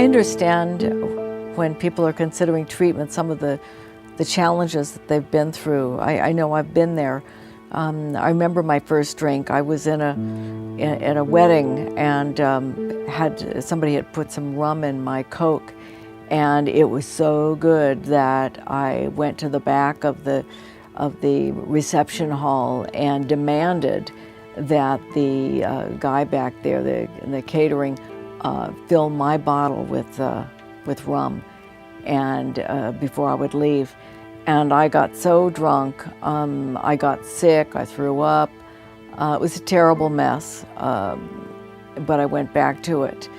understand when people are considering treatment some of the challenges that they've been through. I know I've been there. I remember my first drink. I was at a wedding and somebody had put some rum in my Coke, and it was so good that I went to the back of the reception hall and demanded that the guy back there, the catering, fill my bottle with rum, and before I would leave. And I got so drunk, I got sick, I threw up. It was a terrible mess, but I went back to it.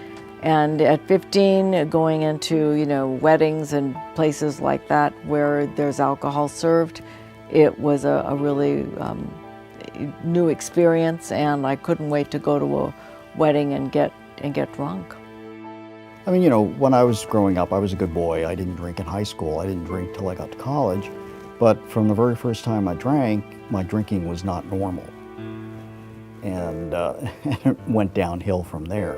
And at 15, going into weddings and places like that where there's alcohol served, it was a really new experience, and I couldn't wait to go to a wedding and get drunk. I mean, when I was growing up, I was a good boy. I didn't drink in high school. I didn't drink till I got to college. But from the very first time I drank, my drinking was not normal. And it went downhill from there.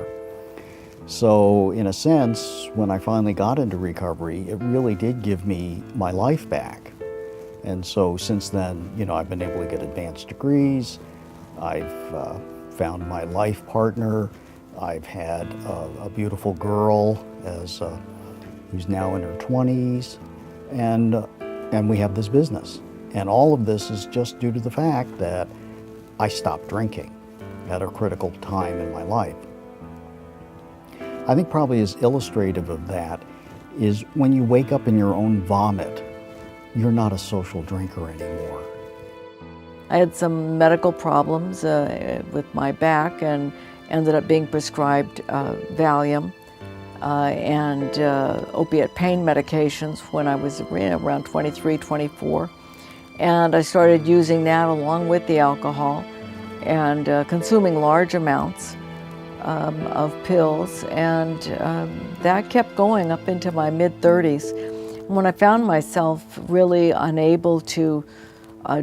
So in a sense, when I finally got into recovery, it really did give me my life back. And so since then, I've been able to get advanced degrees. I've found my life partner. I've had a beautiful girl who's now in her 20s, and we have this business. And all of this is just due to the fact that I stopped drinking at a critical time in my life. I think probably as illustrative of that is when you wake up in your own vomit, you're not a social drinker anymore. I had some medical problems with my back and ended up being prescribed Valium and opiate pain medications when I was around 23, 24. And I started using that along with the alcohol and consuming large amounts of pills, and that kept going up into my mid-30s. When I found myself really unable to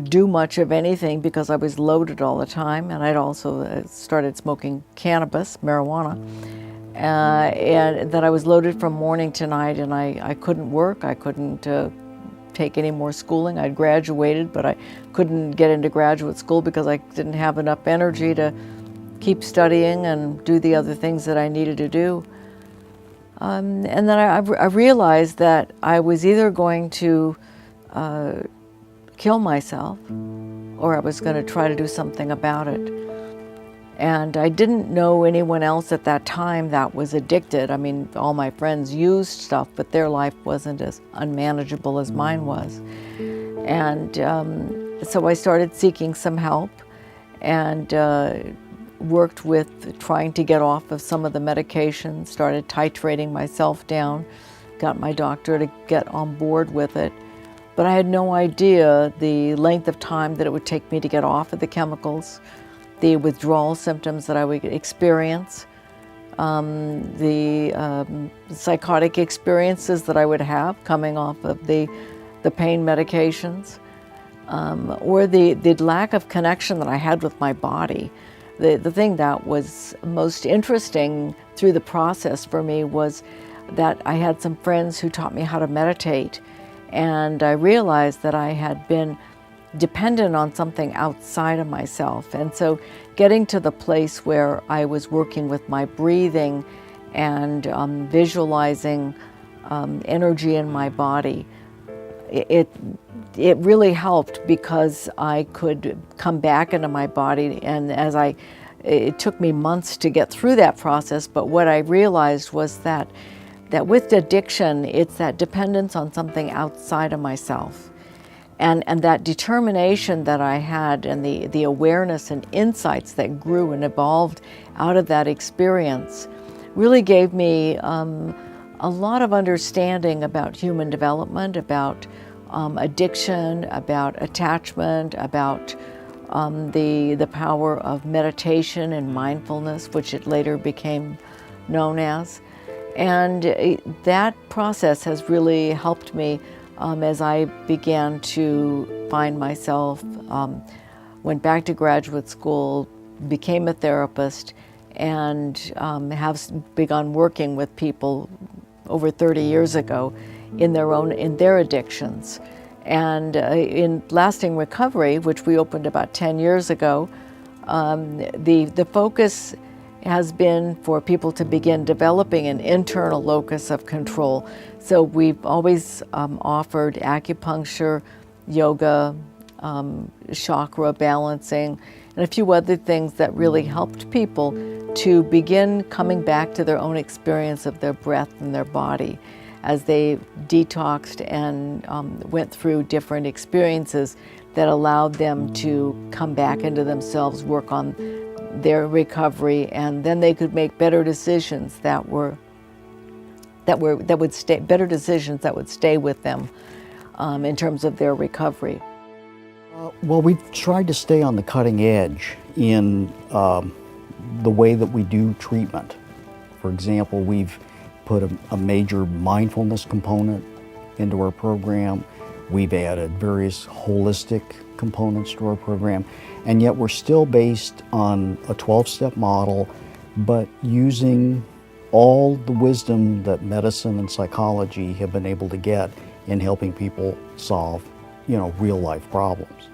do much of anything because I was loaded all the time, and I'd also started smoking cannabis, marijuana, and that I was loaded from morning to night, and I couldn't work, I couldn't take any more schooling. I'd graduated, but I couldn't get into graduate school because I didn't have enough energy to keep studying and do the other things that I needed to do. And then I realized that I was either going to kill myself or I was going to try to do something about it. And I didn't know anyone else at that time that was addicted. I mean, all my friends used stuff, but their life wasn't as unmanageable as mine was. And so I started seeking some help and worked with trying to get off of some of the medications, started titrating myself down, got my doctor to get on board with it. But I had no idea the length of time that it would take me to get off of the chemicals, the withdrawal symptoms that I would experience, the psychotic experiences that I would have coming off of the pain medications, or the lack of connection that I had with my body. The thing that was most interesting through the process for me was that I had some friends who taught me how to meditate, and I realized that I had been dependent on something outside of myself. And so getting to the place where I was working with my breathing and visualizing energy in my body, it really helped because I could come back into my body. And it took me months to get through that process, but what I realized was that with addiction, it's that dependence on something outside of myself. And that determination that I had and the awareness and insights that grew and evolved out of that experience really gave me a lot of understanding about human development, about addiction, about attachment, about the power of meditation and mindfulness, which it later became known as. And that process has really helped me as I began to find myself, went back to graduate school, became a therapist, and have begun working with people over 30 years ago in their addictions. And in Lasting Recovery, which we opened about 10 years ago, the focus has been for people to begin developing an internal locus of control. So we've always offered acupuncture, yoga, chakra balancing, and a few other things that really helped people to begin coming back to their own experience of their breath and their body as they detoxed and went through different experiences that allowed them to come back into themselves, work on their recovery, and then they could make better decisions that would stay with them in terms of their recovery. Well, we've tried to stay on the cutting edge in the way that we do treatment. For example, we've put a major mindfulness component into our program. We've added various holistic components to our program, and yet we're still based on a 12-step model, but using all the wisdom that medicine and psychology have been able to get in helping people solve, real-life problems.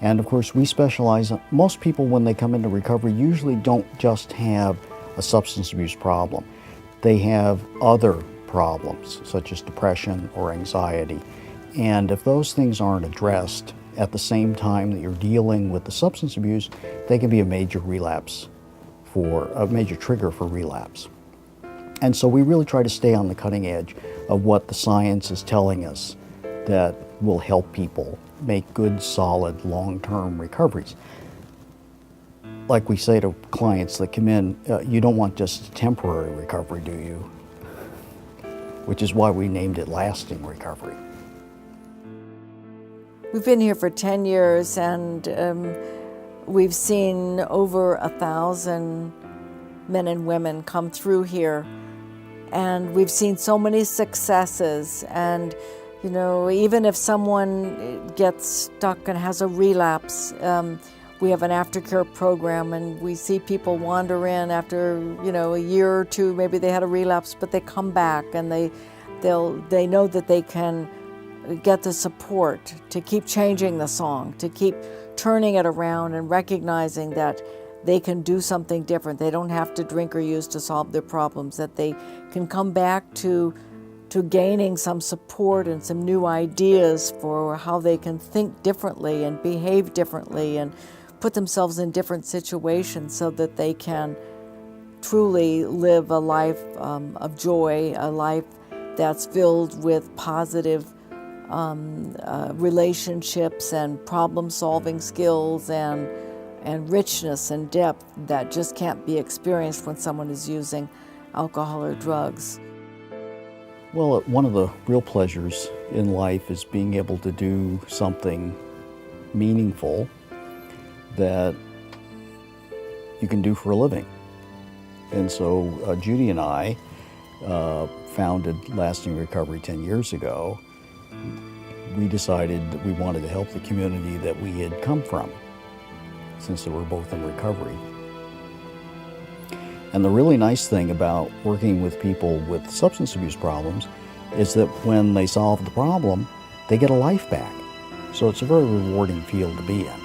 And of course, we specialize, most people when they come into recovery usually don't just have a substance abuse problem. They have other problems, such as depression or anxiety. And if those things aren't addressed at the same time that you're dealing with the substance abuse, they can be a major trigger for relapse. And so we really try to stay on the cutting edge of what the science is telling us that will help people make good, solid, long-term recoveries. Like we say to clients that come in, you don't want just temporary recovery, do you? Which is why we named it Lasting Recovery. We've been here for 10 years, and we've seen over 1,000 men and women come through here. And we've seen so many successes. And, even if someone gets stuck and has a relapse, we have an aftercare program, and we see people wander in after, a year or two, maybe they had a relapse, but they come back and they know that they can get the support to keep changing the song, to keep turning it around and recognizing that they can do something different. They don't have to drink or use to solve their problems, that they can come back to gaining some support and some new ideas for how they can think differently and behave differently and put themselves in different situations so that they can truly live a life of joy, a life that's filled with positive relationships and problem-solving skills and richness and depth that just can't be experienced when someone is using alcohol or drugs. Well, one of the real pleasures in life is being able to do something meaningful that you can do for a living. And so Judy and I founded Lasting Recovery 10 years ago. We decided that we wanted to help the community that we had come from, since we were both in recovery. And the really nice thing about working with people with substance abuse problems is that when they solve the problem, they get a life back. So it's a very rewarding field to be in.